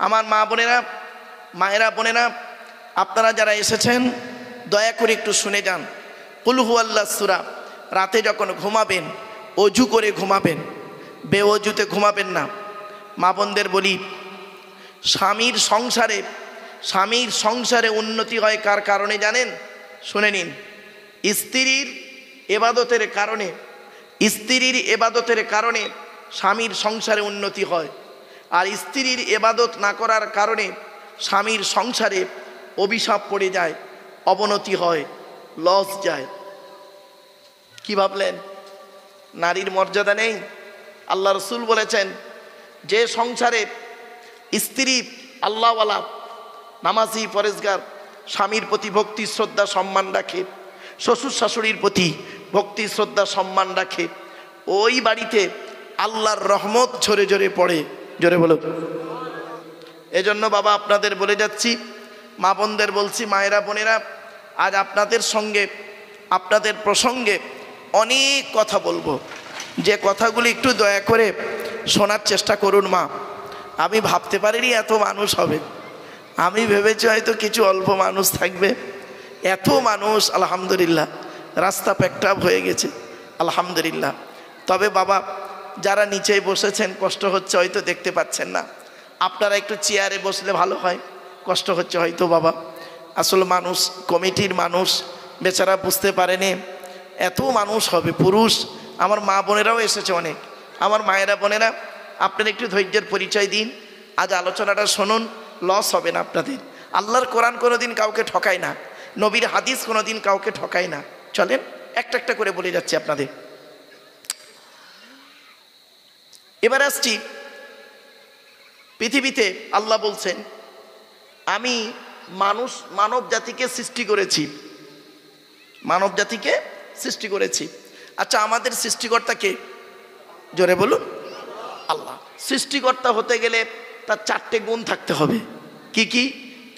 আমার মা বোনেরা, মায়েরা, বোনেরা, আপনারা যারা এসেছেন দয়া করে একটু শুনে যান। কুল হুয়াল্লাহ সূরা রাতে যখন ঘুমাবেন অজু করে ঘুমাবেন, বেঅজুতে ঘুমাবেন না। মা বোনদের বলি, স্বামীর সংসারে উন্নতি হয় কার কারণে জানেন? শুনে নিন। স্ত্রীর ইবাদতের কারণে স্বামীর সংসারে উন্নতি হয়, আর স্ত্রীর ইবাদত না করার কারণে স্বামীর সংসারে অভিশাপ পড়ে যায়, অবনতি হয়, লস যায়। কি ভাবলেন? নারীর মর্যাদা নেই? আল্লাহ রসুল বলেছেন, যে সংসারে স্ত্রী আল্লাহওয়ালা, নামাজি, পরেজগার, স্বামীর প্রতি ভক্তি শ্রদ্ধা সম্মান রাখে, শ্বশুর শাশুড়ির প্রতি ভক্তি শ্রদ্ধা সম্মান রাখে, ওই বাড়িতে আল্লাহর রহমত ঝরে ঝরে পড়ে। জোরে বলো। এজন্য বাবা আপনাদের বলে যাচ্ছি, মা বোনদের বলছি, মায়েরা, বোনেরা, আজ আপনাদের সঙ্গে আপনাদের প্রসঙ্গে অনেক কথা বলবো, যে কথাগুলি একটু দয়া করে শোনার চেষ্টা করুন। মা, আমি ভাবতে পারিনি এত মানুষ হবে। আমি ভেবেছি হয়তো কিছু অল্প মানুষ থাকবে, এত মানুষ। আলহামদুলিল্লাহ, রাস্তা প্যাকটাপ হয়ে গেছে, আলহামদুলিল্লাহ। তবে বাবা, যারা নিচে বসেছেন কষ্ট হচ্ছে হয়তো, দেখতে পাচ্ছেন না, আপনারা একটু চেয়ারে বসলে ভালো হয়। কষ্ট হচ্ছে হয়তো বাবা, আসলে মানুষ, কমিটির মানুষ বেচারা বুঝতে পারেনি এত মানুষ হবে, পুরুষ। আমার মা বোনেরাও এসেছে অনেক। আমার মায়েরা, বোনেরা, আপনারা একটু ধৈর্যের পরিচয় দিন। আজ আলোচনাটা শুনুন, লস হবে না আপনাদের। আল্লাহর কোরআন কোনোদিন কাউকে ঠকায় না, নবীর হাদিস কোনোদিন কাউকে ঠকায় না। চলেন একটা একটা করে বলে যাচ্ছি আপনাদের। এবার আসছি, পৃথিবীতে আল্লাহ বলছেন, আমি মানব জাতিকে সৃষ্টি করেছি, মানব জাতিকে সৃষ্টি করেছি। আচ্ছা, আমাদের সৃষ্টিকর্তা কে? জোরে বলুন। আল্লাহ। সৃষ্টিকর্তা হতে গেলে তার 4টে গুণ থাকতে হবে। কি কি?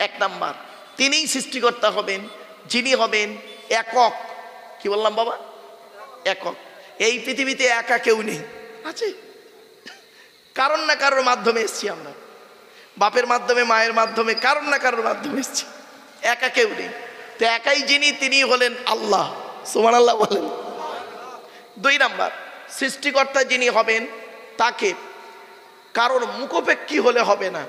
1 নাম্বার, তিনিই সৃষ্টিকর্তা হবেন, যিনি হবেন একক। কি বললাম বাবা? একক। এই পৃথিবীতে একা কেউ নেই, আছে কারণ না কারোর মাধ্যমে এসছি আমরা, বাপের মাধ্যমে, মায়ের মাধ্যমে, কারণ না কারোর মাধ্যমে এসছি। একা কেউ নেই। তো একাই যিনি, তিনি হলেন আল্লাহ। সুবহানাল্লাহ বলেন। 2 নাম্বার, সৃষ্টিকর্তা যিনি হবেন তাকে কারোর মুখাপেক্ষী হলে হবে না।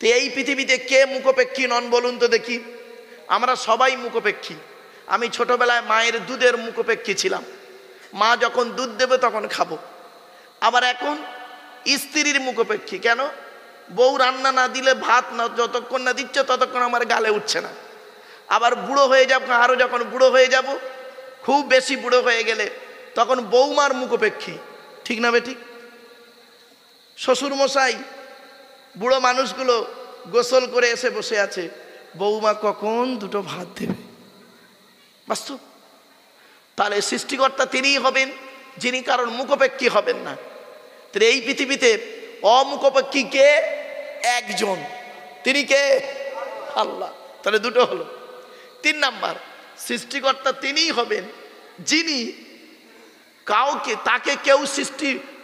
তো এই পৃথিবীতে কে মুখাপেক্ষী নন বলুন তো দেখি? আমরা সবাই মুখাপেক্ষী। আমি ছোটবেলায় মায়ের দুধের মুখাপেক্ষী ছিলাম। মা যখন দুধ দেবে তখন খাবো। আবার এখন স্ত্রীর মুখাপেক্ষী। কেন? বউ রান্না না দিলে, ভাত না যতক্ষণ না দিচ্ছে ততক্ষণ আমার গালে উঠছে না। আবার বুড়ো হয়ে যাব, আরও যখন বুড়ো হয়ে যাব, খুব বেশি বুড়ো হয়ে গেলে তখন বৌমার মুখাপেক্ষী। ঠিক না বেঠিক? শ্বশুরমশাই, বুড়ো মানুষগুলো গোসল করে এসে বসে আছে, বৌমা কখন 2টো ভাত দেবে। বাস্তব। তাহলে সৃষ্টিকর্তা তিনিই হবেন, যিনি কারণ মুখাপেক্ষী হবেন না। তাহলে এই পৃথিবীতে অমুখাপেক্ষী কে? একজন, তিনি কে? আল্লাহ। তাহলে 2টো হলো। 3 নাম্বার, সৃষ্টিকর্তা তিনিই হবেন যিনি তাকে কেউ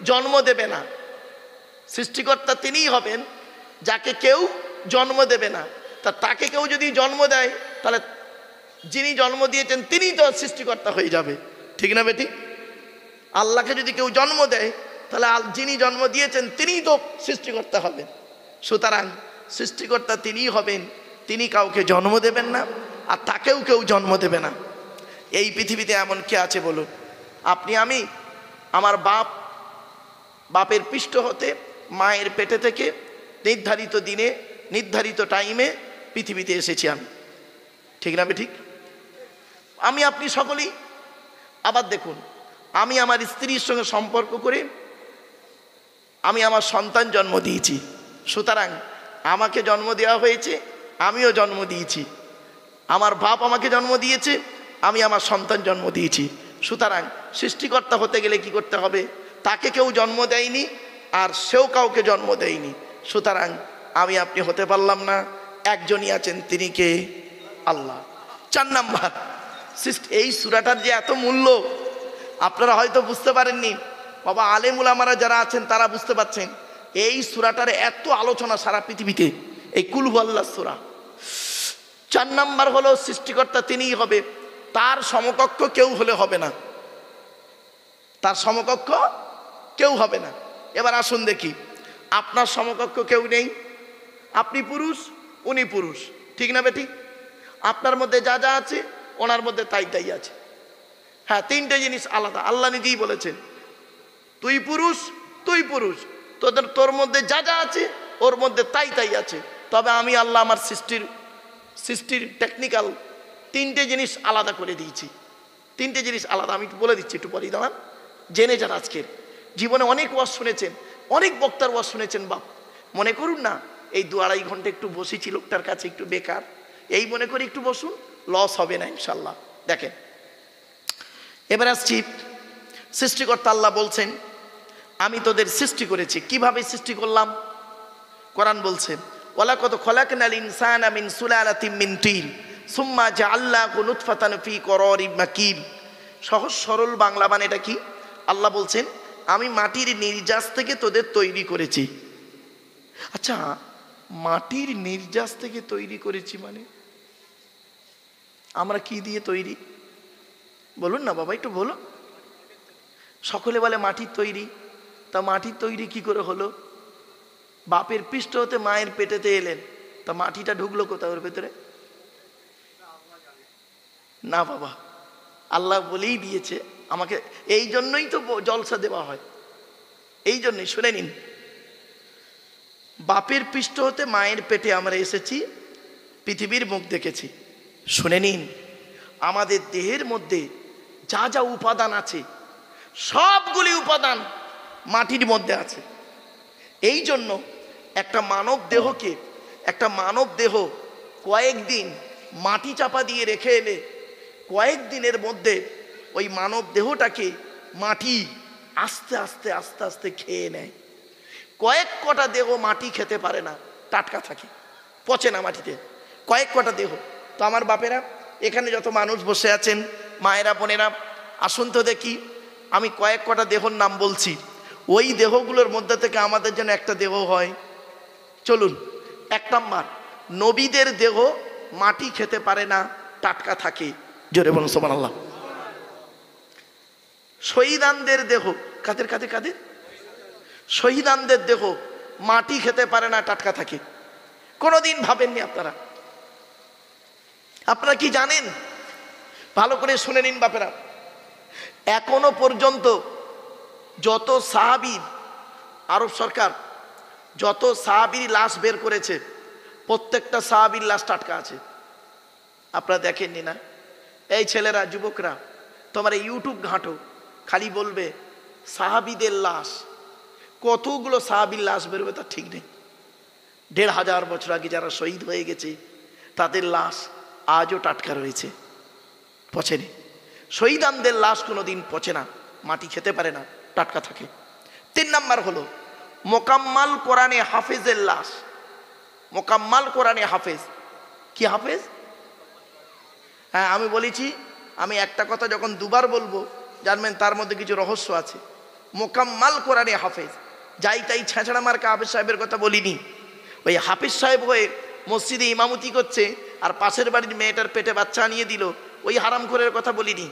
জন্ম দেবে না। সৃষ্টিকর্তা তিনিই হবেন যাকে কেউ জন্ম দেবে না। তাকে কেউ যদি জন্ম দেয়, তাহলে যিনি জন্ম দিয়েছেন তিনিই তো সৃষ্টিকর্তা হয়ে যাবে। ঠিক না বেটি? আল্লাহকে যদি কেউ জন্ম দেয়, তাহলে যিনি জন্ম দিয়েছেন তিনিই তো সৃষ্টিকর্তা হবেন। সুতরাং সৃষ্টিকর্তা তিনিই হবেন, তিনি কাউকে জন্ম দেবেন না, আর তাকেও কেউ জন্ম দেবে না। এই পৃথিবীতে এমন কে আছে বলুন? আপনি, আমি, আমার বাপের পৃষ্ঠ হতে, মায়ের পেটে থেকে নির্ধারিত দিনে, নির্ধারিত টাইমে পৃথিবীতে এসেছি আমি। ঠিক না বেঠিক? আমি, আপনি সকলেই। আবার দেখুন, আমি আমার স্ত্রীর সঙ্গে সম্পর্ক করে আমি আমার সন্তান জন্ম দিয়েছি। সুতরাং আমাকে জন্ম দেওয়া হয়েছে, আমিও জন্ম দিয়েছি। আমার বাপ আমাকে জন্ম দিয়েছে, আমি আমার সন্তান জন্ম দিয়েছি। সুতরাং সৃষ্টিকর্তা হতে গেলে কি করতে হবে? তাকে কেউ জন্ম দেয়নি, আর সেও কাউকে জন্ম দেয়নি। সুতরাং আমি, আপনি হতে পারলাম না। একজনই আছেন, তিনি কে? আল্লাহ। 4 নাম্বার, এই সূরাটার যে এত মূল্য আপনারা হয়তো বুঝতে পারেননি। বাবা, আলেম উলামারা যারা আছেন তারা বুঝতে পারছেন। এই সূরাটার এত আলোচনা সারা পৃথিবীতে, এই কুল হুয়াল্লাহ সূরা। 4 নাম্বার হলো সৃষ্টিকর্তা তিনিই হবে, তার সমকক্ষ কেউ হলে হবে না, তার সমকক্ষ কেউ হবে না। এবার আসুন দেখি, আপনার সমকক্ষ কেউ নেই, আপনি পুরুষ, উনি পুরুষ, ঠিক না বেঠিক? আপনার মধ্যে যা যা আছে ওনার মধ্যে তাই তাই আছে। হ্যাঁ, 3টে জিনিস আলাদা। আল্লাহ নিজেই বলেছেন, তুই পুরুষ, তুই পুরুষ, তোর মধ্যে যা যা আছে ওর মধ্যে তাই তাই আছে। তবে আমি আল্লাহ আমার সৃষ্টির টেকনিক্যাল 3টে জিনিস আলাদা করে দিয়েছি। 3টে জিনিস আলাদা, আমি বলে দিচ্ছি, একটু পরেই দাঁড়ান, জেনে যান। আজকের জীবনে অনেক ওয়াজ শুনেছেন, অনেক বক্তার ওয়াজ শুনেছেন, বাপ মনে করুন না এই 2-2.5 ঘন্টা একটু বসেছি লোকটার কাছে, একটু বেকার, এই মনে করে একটু বসুন, লস হবে না ইনশাল্লাহ। দেখেন, এবার আসছি, সৃষ্টিকর্তা আল্লাহ বলছেন আমি তোদের সৃষ্টি করেছি। কিভাবে সৃষ্টি করলাম? কোরআন বলছে ওয়ালাকাদ খলাকনাল ইনসানা মিন সুলালাতিন মিন তিন সুম্মা জাআলনাহু নুতফাতান ফি করারিম মাকিন। সহজ সরল বাংলা মানে এটা কি? আল্লাহ বলছেন আমি মাটির নির্যাস থেকে তোদের তৈরি করেছি। আচ্ছা, মাটির নির্যাস থেকে তৈরি করেছি মানে আমরা কি দিয়ে তৈরি? বলুন না বাবা, একটু বলো। সকলে বলে মাটির তৈরি, তা মাটির তৈরি কি করে হলো? বাপের পৃষ্ঠ হতে মায়ের পেটেতে এলেন, তা মাটিটা ঢুকলো কোথায় ওর ভেতরে? না বাবা, আল্লাহ বলেই দিয়েছে আমাকে, এই জন্যই তো জলসা দেওয়া হয়, এই জন্যই। শুনে নিন, বাপের পৃষ্ঠ হতে মায়ের পেটে আমরা এসেছি, পৃথিবীর মুখ দেখেছি। শুনে নিন, আমাদের দেহের মধ্যে যা যা উপাদান আছে সবগুলি উপাদান মাটির মধ্যে আছে। এই জন্য একটা মানব দেহ কয়েকদিন মাটি চাপা দিয়ে রেখে এলে কয়েকদিনের মধ্যে ওই মানব দেহটাকে মাটি আস্তে আস্তে আস্তে আস্তে খেয়ে নেয়। কয়েক কটা দেহ মাটি খেতে পারে না, টাটকা থাকে, পচে না মাটিতে, কয়েক কটা দেহ। তো আমার বাপেরা, এখানে যত মানুষ বসে আছেন, মায়েরা বোনেরা, আসুন তো দেখি, আমি কয়েক কটা দেহর নাম বলছি, ওই দেহগুলোর মধ্যে থেকে আমাদের যেন একটা দেহ হয়। চলুন, 1 নাম্বার, নবীদের দেহ মাটি খেতে পারে না, টাটকা থাকে, জোরে বলুন সুবহানাল্লাহ। শহীদানদের দেহ, কাদের কাদের কাদের? শহীদানদের দেহ মাটি খেতে পারে না, টাটকা থাকে। কোনোদিন ভাবেননি আপনারা কি জানেন? ভালো করে শুনে নিন বাপেরা, এখনো পর্যন্ত যত সাহাবী, আরব সরকার যত সাহাবীর লাশ বের করেছে, প্রত্যেকটা সাহাবীর লাশ টাটকা আছে। আপনারা দেখেননি না? এই ছেলেরা, যুবকরা, তোমার ইউটিউব ঘাঁটো, খালি বলবে সাহাবীদের লাশ, কতগুলো সাহাবীর লাশ বেরোবে তার ঠিক নেই। 1500 বছর আগে যারা শহীদ হয়ে গেছে তাদের লাশ আজও টাটকা রয়েছে, পচেনি। শহীদানদের লাশ কোনোদিন পচে না, মাটি খেতে পারে না, টাটকা থাকে। 3 নাম্বার হলো মোকাম্মাল কোরআনে হাফেজের লাশ। মোকাম্মাল কোরআনে হাফেজ, কি হাফেজ? হ্যাঁ, আমি বলেছি, আমি একটা কথা যখন 2বার বলবো জানবেন তার মধ্যে কিছু রহস্য আছে। মোকাম্মাল কোরআনে হাফেজ, যাই তাই ছেঁচড়া মার্কা হাফেজ সাহেবের কথা বলিনি। ওই হাফেজ সাহেব হয়ে মসজিদে ইমামতি করছে আর পাশের বাড়ির মেয়েটার পেটে বাচ্চা আনিয়ে দিল, ওই হারামখোরের কথা বলিনি।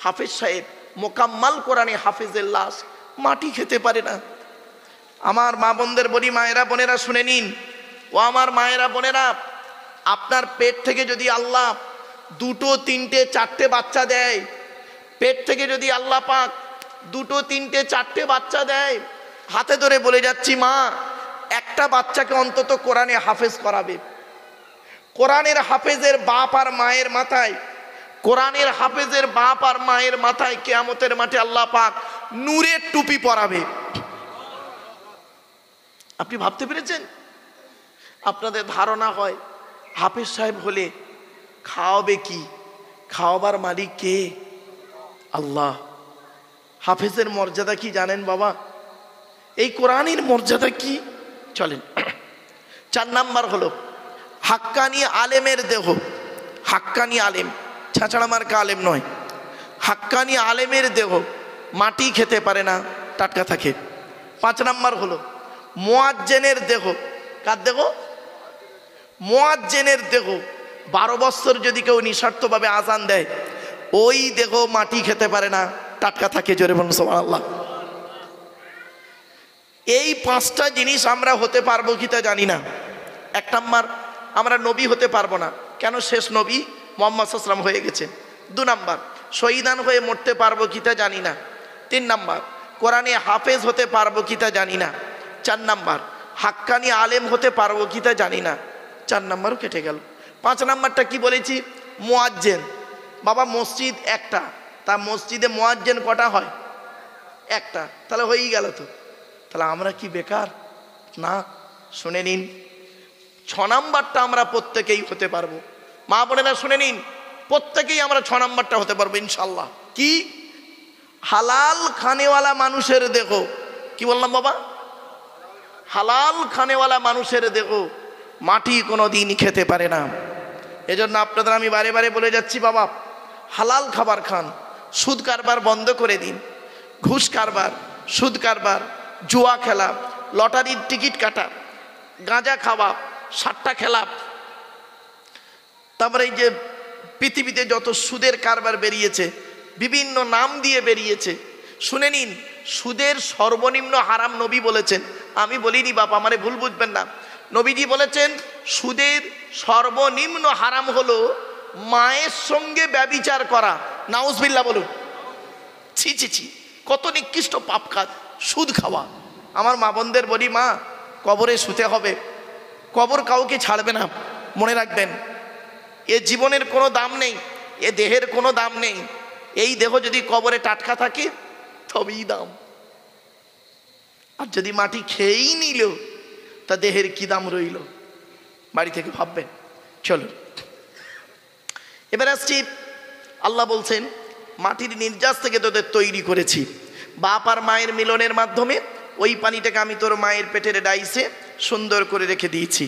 হাফেজ সাহেব মোকাম্মাল কোরআনে হাফেজের লাশ মাটি খেতে পারে না। আমার মা বোনদের বলি, মায়েরা বোনেরা শুনে নিন, ও আমার মায়েরা বোনেরা, আপনার পেট থেকে যদি আল্লাহ 2, 3, 4টে বাচ্চা দেয়, পেট থেকে যদি আল্লাহ পাক 2, 3, 4টে বাচ্চা দেয়, হাতে ধরে বলে যাচ্ছি মা, একটা বাচ্চাকে অন্তত কোরআনে হাফেজ করাবে। কোরআনের হাফেজের বাপ আর মায়ের মাথায়, কোরআনের হাফেজের বাপ আর মায়ের মাথায় কিয়ামতের মাঠে আল্লাহ পাক নূরের টুপি পরাবে। আপনি ভাবতে পেরেছেন? আপনাদের ধারণা হয় হাফেজ সাহেব হলে খাওয়াবে কি? খাওয়াবার মালিক কে? আল্লাহ। হাফেজের মর্যাদা কি জানেন বাবা? এই কোরআনের মর্যাদা কি? চলেন, 4 নাম্বার হলো হাক্কানি আলেমের দেহ। হাক্কানি আলেম, ছাঁচড়া মার্কা আলেম নয়, হাক্কানি আলেমের দেহ মাটি খেতে পারে না, টাটকা থাকে। 5 নাম্বার হলো মুয়াজ্জিনের দেহ। কার দেহ? মুয়াজ্জিনের দেহ। 12 বছর যদি কেউ নিঃস্বার্থভাবে আজান দেয়, ওই দেহ মাটি খেতে পারে না, টাটকা থাকে। জোরে বলুন সুবহানাল্লাহ। এই 5টা জিনিস আমরা হতে পারবো কি তা জানি না। 1 নাম্বার, আমরা নবী হতে পারবো না। কেন? শেষ নবী মুহাম্মদ সাল্লাল্লাহু আলাইহি ওয়াসাল্লাম হয়ে গেছেন। 2 নাম্বার, শহীদান হয়ে মরতে পারবো কি তা জানি না। 3 নাম্বার, কোরআনে হাফেজ হতে পারবো কি তা জানি না। 4 নাম্বার, হাক্কানি আলেম হতে পারবো কি তা জানি না। 4 নাম্বারও কেটে গেল। 5 নাম্বারটা কি বলেছি? মুয়াজ্জিন। বাবা মসজিদ একটা, তা মসজিদে মুয়াজ্জিন কটা হয়? একটা। তাহলে হয়েই গেল তো। তাহলে আমরা কি বেকার? না, শুনে নিন। 6 নাম্বারটা আমরা প্রত্যেকেই হতে পারবো। মা বোনেরা শুনে নিন, প্রত্যেকেই আমরা 6 নাম্বারটা হতে পারবো ইনশাল্লাহ। কি? হালাল খানেওয়ালা মানুষের দেহ। কি বললাম বাবা? হালাল খানেওয়ালা মানুষের দেহ মাটি কোনো দিন খেতে পারে না। এজন্য আপনাদের আমি বারে বারে বলে যাচ্ছি, বাবা হালাল খাবার খান, সুদ কারবার বন্ধ করে দিন। ঘুষ কারবার, সুদ কারবার, জুয়া খেলা, লটারির টিকিট কাটা, গাঁজা খাওয়া, সাট্টা খেলা, তারপরে এই যে পৃথিবীতে যত সুদের কারবার বেরিয়েছে, বিভিন্ন নাম দিয়ে বেরিয়েছে, শুনে নিন। সুদের সর্বনিম্ন হারাম নবী বলেছেন, আমি বলিনি বাবা, আমারে ভুল বুঝবেন না। নবীজি বলেছেন সুদের সর্বনিম্ন হারাম হলো মায়ের সঙ্গে ব্যভিচার করা। নাউজুবিল্লাহ বলুন। ছি ছি ছি, কত নিকৃষ্ট পাপ কাজ সুদ খাওয়া। আমার মা বোনদের বলি, মা কবরে শুতে হবে, কবর কাউকে ছাড়বে না। মনে রাখবেন, এ জীবনের কোনো দাম নেই, এ দেহের কোনো দাম নেই। এই দেহ যদি কবরে টাটকা থাকে তবেই দাম। আর যদি মাটি খেয়েই নিল, তা দেহের কি দাম রইল? বাড়ি থেকে ভাববেন। চলো এবার আসছি, আল্লাহ বলছেন মাটির নির্যাস থেকে তোদের তৈরি করেছি। বাপ আর মায়ের মিলনের মাধ্যমে ওই পানিটাকে আমি তোর মায়ের পেটের ডাইসে সুন্দর করে রেখে দিয়েছি।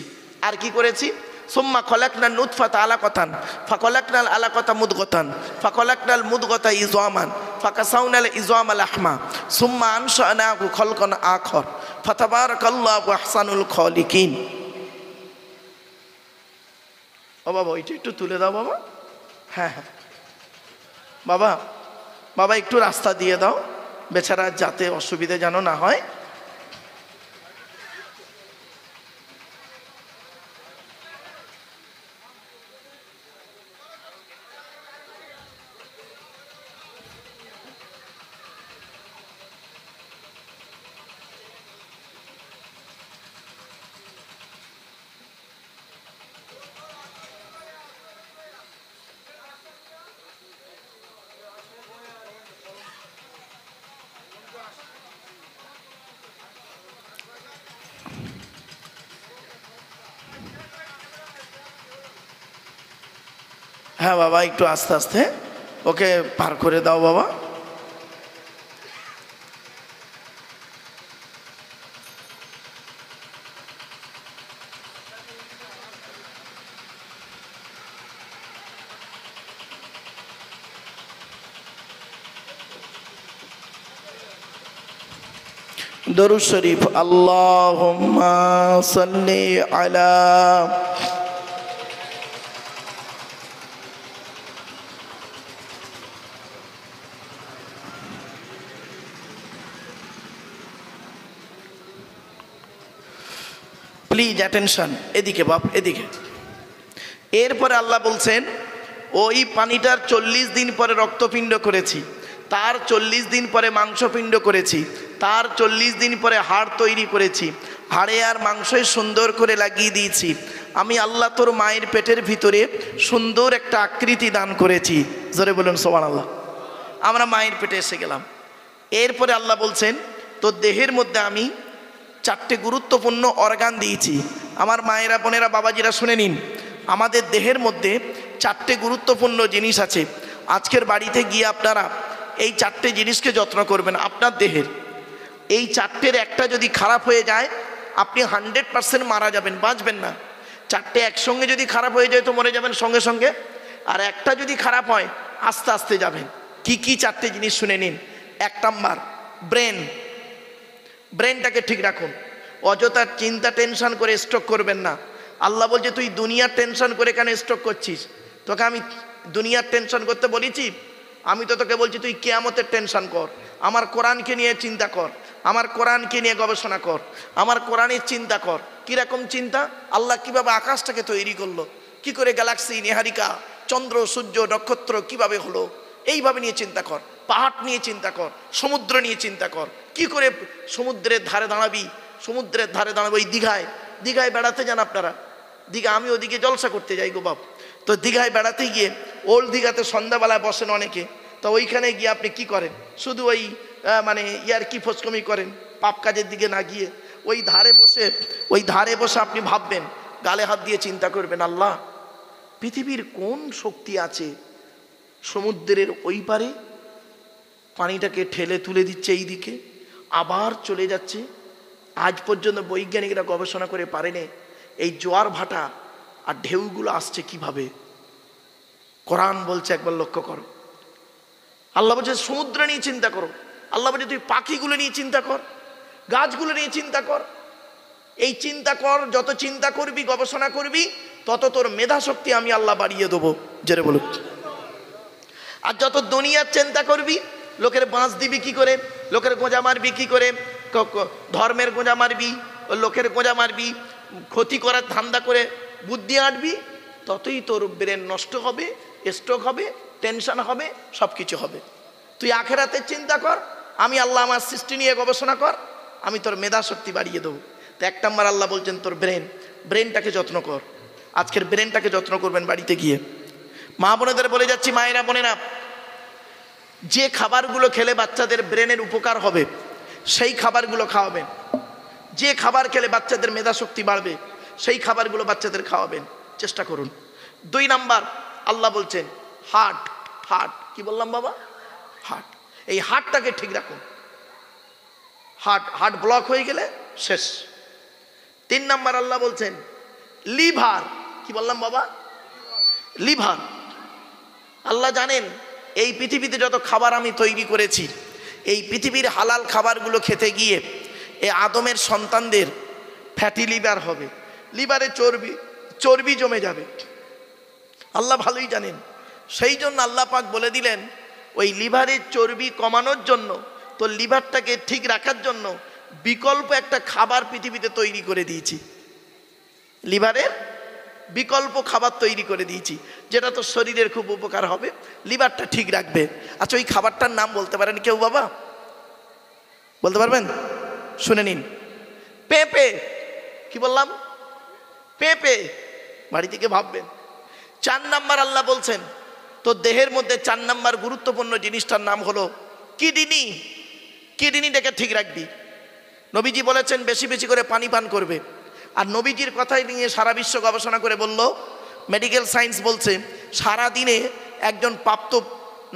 আর কি করেছি? সুম্মা খলাকনাল নুতফাতা আলাকাতান ফাখলাকনাল আলাকাতা মুদগাতান ফাখলাকনাল মুদগাতা ইযআমান ফাকাসাউনাল ইযআমা লাহমা সুম্মা আনশানাহু খালকান আখর ফাতাবারাকাল্লাহু আহসানুল খালিকিন। ও বাবা, ওইটা একটু তুলে দাও বাবা। হ্যাঁ হ্যাঁ বাবা, বাবা একটু রাস্তা দিয়ে দাও, বেচারা যাতে অসুবিধা যেন না হয়। হ্যাঁ বাবা, একটু আস্তে আস্তে ওকে পার করে দাও বাবা। দরুদ শরীফ। আল্লাহুম্মা সাল্লি আলা প্লিজ অ্যাটেনশন, এদিকে বাপ, এদিকে। এরপরে আল্লাহ বলছেন ওই পানিটার 40 দিন পরে রক্তপিণ্ড করেছি, তার 40 দিন পরে মাংসপিণ্ড করেছি, তার 40 দিন পরে হাড় তৈরি করেছি, হাড়ে আর মাংসই সুন্দর করে লাগিয়ে দিয়েছি। আমি আল্লাহ তোর মায়ের পেটের ভিতরে সুন্দর একটা আকৃতি দান করেছি। জোরে বলুন সুবহানাল্লাহ। আমরা মায়ের পেটে এসে গেলাম। এরপরে আল্লাহ বলছেন তোর দেহের মধ্যে আমি 4টে গুরুত্বপূর্ণ অর্গান দিয়েছি। আমার মায়েরা, বোনেরা, বাবাজিরা শুনে নিন, আমাদের দেহের মধ্যে 4টে গুরুত্বপূর্ণ জিনিস আছে। আজকের বাড়িতে গিয়ে আপনারা এই 4টে জিনিসকে যত্ন করবেন আপনার দেহের। এই 4টের একটা যদি খারাপ হয়ে যায় আপনি 100% মারা যাবেন, বাঁচবেন না। 4টে একসঙ্গে যদি খারাপ হয়ে যায় তো মরে যাবেন সঙ্গে সঙ্গে, আর একটা যদি খারাপ হয় আস্তে আস্তে যাবেন। কি কি 4টে জিনিস শুনে নিন। 1 নাম্বার ব্রেন। ব্রেনটাকে ঠিক রাখুন। অযথা চিন্তা টেনশন করে স্ট্রোক করবেন না। আল্লাহ বলছে তুই দুনিয়ার টেনশন করে কেন স্ট্রোক করছিস? তোকে আমি দুনিয়ার টেনশন করতে বলেছি? আমি তো তোকে বলছি তুই কিয়ামতের টেনশন কর, আমার কোরআনকে নিয়ে চিন্তা কর, আমার কোরআনকে নিয়ে গবেষণা কর, আমার কোরআনের চিন্তা কর। কিরকম চিন্তা? আল্লাহ কিভাবে আকাশটাকে তৈরি করলো, কি করে গ্যালাক্সি, নেহারিকা, চন্দ্র, সূর্য, নক্ষত্র কিভাবে হলো, এইভাবে নিয়ে চিন্তা কর। পাহাড় নিয়ে চিন্তা কর, সমুদ্র নিয়ে চিন্তা কর, কি করে সমুদ্রের ধারে দাঁড়াবি, সমুদ্রের ধারে দাঁড়াবো। এই দীঘায় বেড়াতে যান আপনারা, দীঘা, আমি ওদিকে জলসা করতে যাই গো বাপ। তো দীঘায় বেড়াতে গিয়ে ওল্ড দীঘাতে সন্ধ্যাবেলায় বসেন অনেকে, তো ওইখানে গিয়ে আপনি কি করেন? শুধু ওই মানে ইয়ার কি ফোসকমি করেন, পাপ কাজের দিকে না গিয়ে ওই ধারে বসে আপনি ভাববেন, গালে হাত দিয়ে চিন্তা করবেন, আল্লাহ পৃথিবীর কোন শক্তি আছে সমুদ্রের ওই পারে পানিটাকে ঠেলে তুলে দিচ্ছে এই দিকে, আবার চলে যাচ্ছে। আজ পর্যন্ত বৈজ্ঞানিকরা গবেষণা করে পারেনি এই জোয়ার ভাটা আর ঢেউগুলো আসছে কিভাবে। কোরআন বলছে একবার লক্ষ্য করো। আল্লাহ বলছে সমুদ্র নিয়ে চিন্তা করো, আল্লাহ বলছে তুই পাখিগুলো নিয়ে চিন্তা কর, গাছগুলো নিয়ে চিন্তা কর। এই চিন্তা কর, যত চিন্তা করবি, গবেষণা করবি, তত তোর মেধা শক্তি আমি আল্লাহ বাড়িয়ে দেবো, জেরে বলুক। আর যত দুনিয়ার চিন্তা করবি, লোকের বাঁশ দিবি কি করে, লোকের গোঁজা মারবি কি করে, ধর্মের গোঁজা মারবি, লোকের গোঁজা মারবি, ক্ষতি করার ধান্দা করে বুদ্ধি আঁটবি, ততই তোর ব্রেন নষ্ট হবে, স্ট্রোক হবে, টেনশন হবে, সব কিছু হবে। তুই আখেরাতের চিন্তা কর, আমি আল্লাহ আমার সৃষ্টি নিয়ে গবেষণা কর, আমি তোর মেধা শক্তি বাড়িয়ে দেবো। তো এক নম্বর আল্লাহ বলছেন তোর ব্রেনটাকে যত্ন কর। আজকের ব্রেনটাকে যত্ন করবেন বাড়িতে গিয়ে। মা বোনেদের বলে যাচ্ছি, মায়েরা বোনেরা, যে খাবারগুলো খেলে বাচ্চাদের ব্রেনের উপকার হবে সেই খাবারগুলো খাওয়াবেন। যে খাবার খেলে বাচ্চাদের মেধা শক্তি বাড়বে সেই খাবারগুলো বাচ্চাদের খাওয়াবেন, চেষ্টা করুন। 2 নাম্বার আল্লাহ বলছেন হার্ট। কি বললাম বাবা? হার্ট। এই হার্টটাকে ঠিক রাখুন। হার্ট ব্লক হয়ে গেলে শেষ। 3 নাম্বার আল্লাহ বলছেন লিভার। কি বললাম বাবা? লিভার। আল্লাহ জানেন এই পৃথিবীতে যত খাবার আমি তৈরি করেছি, এই পৃথিবীর হালাল খাবারগুলো খেতে গিয়ে এই আদমের সন্তানদের ফ্যাটি লিভার হবে, লিভারে চর্বি জমে যাবে। আল্লাহ ভালোই জানেন। সেই জন্য আল্লাহ পাক বলে দিলেন ওই লিভারের চর্বি কমানোর জন্য, তো লিভারটাকে ঠিক রাখার জন্য বিকল্প একটা খাবার পৃথিবীতে তৈরি করে দিয়েছি। লিভারের বিকল্প খাবার তৈরি করে দিয়েছি, যেটা তো শরীরের খুব উপকার হবে, লিভারটা ঠিক রাখবে। আচ্ছা ওই খাবারটার নাম বলতে পারেন কেউ বাবা? বলতে পারবেন? শুনে নিন, পেঁপে। কি বললাম? পেঁপে। বাড়ি থেকে ভাববেন। 4 নাম্বার আল্লাহ বলছেন তো দেহের মধ্যে 4 নাম্বার গুরুত্বপূর্ণ জিনিসটার নাম হলো কিডনি। কিডনিটাকে ঠিক রাখবি। নবীজি বলেছেন বেশি বেশি করে পানি পান করবে। আর নবীজির কথাই নিয়ে সারা বিশ্ব গবেষণা করে বলল, মেডিকেল সায়েন্স বলছে সারা দিনে একজন প্রাপ্ত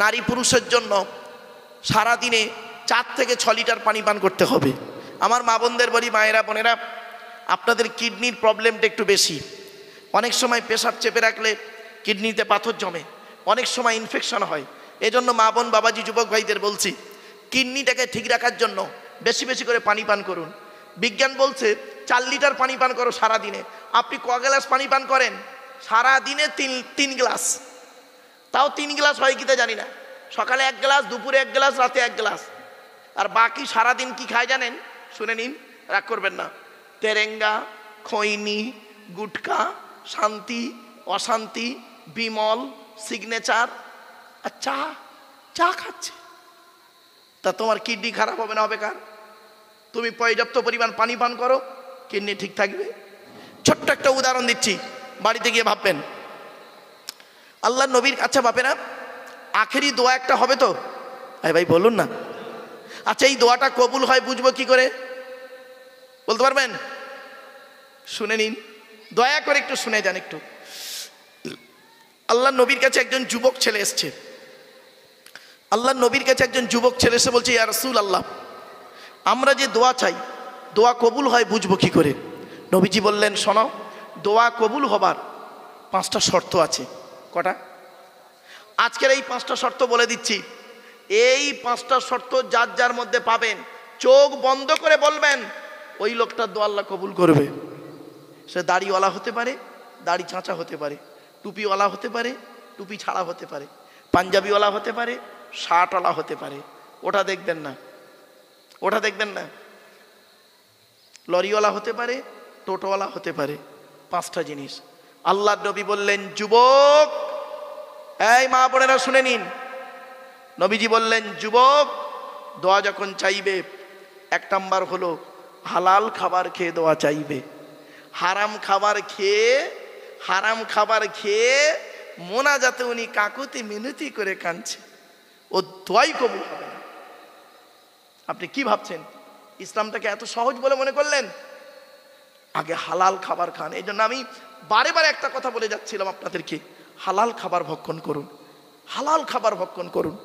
নারী পুরুষের জন্য সারা দিনে 4 থেকে 6 লিটার পানি পান করতে হবে। আমার মা বোনদের বলি, মায়েরা বোনেরা, আপনাদের কিডনির প্রবলেমটা একটু বেশি। অনেক সময় প্রেসার চেপে রাখলে কিডনিতে পাথর জমে, অনেক সময় ইনফেকশন হয়। এজন্য মা বোন বাবাজি যুবক ভাইদের বলছি, কিডনিটাকে ঠিক রাখার জন্য বেশি বেশি করে পানি পান করুন। বিজ্ঞান বলছে 4 লিটার পানি পান করো সারা দিনে। আপনি ক গ্লাস পানি পান করেন? সারা দিনে 3 গ্লাস। তাও 3 গ্লাস হয় কি তা জানি না। সকালে 1 গ্লাস, দুপুরে 1 গ্লাস, রাতে 1 গ্লাস। আর বাকি সারাদিন কি খায় জানেন? শুনে নিন, রাগ করবেন না। তেরেঙ্গা, খৈনি, গুটকা, শান্তি, অশান্তি, বিমল, সিগনেচার আর চা খাচ্ছে। তা তোমার কিডনি খারাপ হবে না হবে কার? তুমি পর্যাপ্ত পরিমাণ পানি পান করো, কিডনি ঠিক থাকবে। ছোট্ট একটা উদাহরণ দিচ্ছি, বাড়িতে গিয়ে ভাববেন। আল্লাহ নবীর, আচ্ছা বাপেরা, আখেরি দোয়া একটা হবে তো? ভাই বলুন না। আচ্ছা এই দোয়াটা কবুল হয় বুঝবো কি করে? বলতে পারবেন? শুনে নিন, দয়া করে একটু শুনে যান একটু। আল্লাহ নবীর কাছে একজন যুবক ছেলে এসছে। আল্লাহ নবীর কাছে একজন যুবক ছেলে এসে বলছে, ইয়া রাসূলুল্লাহ, আমরা যে দোয়া চাই, দোয়া কবুল হয় বুঝবো কি করে? নবীজি বললেন, শোনো, দোয়া কবুল হবার 5টা শর্ত আছে। কটা? আজকের এই 5টা শর্ত বলে দিচ্ছি। এই 5টা শর্ত যার যার মধ্যে পাবেন, চোখ বন্ধ করে বলবেন, ওই লোকটার দোয়া আল্লাহ কবুল করবে। সে দাড়িওয়ালা হতে পারে, দাড়ি চাঁচা হতে পারে, টুপিওয়ালা হতে পারে, টুপি ছাড়া হতে পারে, পাঞ্জাবিওয়ালা হতে পারে, শার্টওয়ালা হতে পারে। ওটা দেখবেন না, ওটা দেখবেন না। লরিওয়ালা হতে পারে, টোটোওয়ালা হতে পারে। 5টা জিনিস আল্লাহর নবী বললেন, যুবক, এই মা বোনেরা শুনে নিন, নবীজি বললেন, যুবক দোয়া যখন চাইবে, 1 নাম্বার হলো হালাল খাবার খেয়ে দোয়া চাইবে। হারাম খাবার খেয়ে মোনাজাতে উনি কাকুতি মিনতি করে কাঁদছে, ও দোয়াই কবুল হবে না। আপনি কি ভাবছেন ইসলামটাকে এত সহজ বলে মনে করলেন? আগে হালাল খাবার খান। এই জন্য আমি বারে বারে একটা কথা বলে যাচ্ছিলাম আপনাদেরকে, হালাল খাবার ভক্ষণ করুন, হালাল খাবার ভক্ষণ করুন।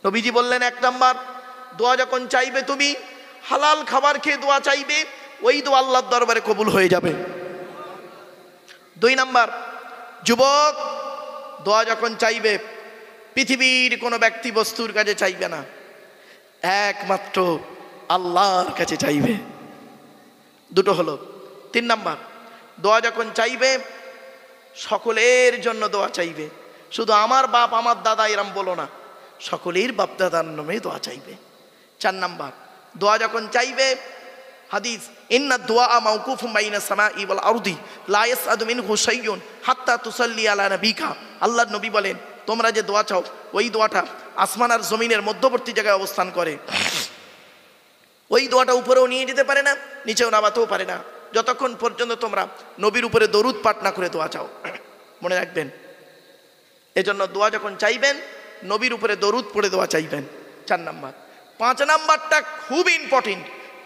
নবীজি বললেন 1 নাম্বার, দোয়া যখন চাইবে তুমি হালাল খাবার খেয়ে দোয়া চাইবে, ওই দোয়া আল্লাহর দরবারে কবুল হয়ে যাবে। 2 নাম্বার, যুবক দোয়া যখন চাইবে পৃথিবীর কোনো ব্যক্তি বস্তুর কাছে চাইবে না, একমাত্র আল্লাহর কাছে চাইবে। 2টো হলো। 3 নাম্বার, দোয়া যখন চাইবে সকলের জন্য দোয়া চাইবে, শুধু আমার বাপ আমার দাদা এরম বলো না, সকলের বাপ দাদার নামে দোয়া চাইবে। 4 নাম্বার, দোয়া যখন চাইবে, হাদিস, ইন্না দুআ মাওকুফুম বাইনা সামাই ওয়াল আরদি লা ইয়াসআদু মিনহু শাইউন হাত্তা তুসাল্লি আলা নবিকা। আল্লাহর নবী বলেন, তোমরা যে দোয়া চাও ওই দোয়াটা আসমান আর জমিনের মধ্যবর্তী জায়গায় অবস্থান করে। ওই দোয়াটা উপরেও নিয়ে যেতে পারে না, নিচেও নামাতেও পারে না, যতক্ষণ পর্যন্ত তোমরা নবীর উপরে দরুদ পাঠ না করে দোয়া চাও। মনে রাখবেন, এজন্য দোয়া যখন চাইবেন নবীর উপরে দরুদ পড়ে দোয়া চাইবেন। 4 নাম্বার। 5 নাম্বারটা খুব ইম্পর্টেন্ট,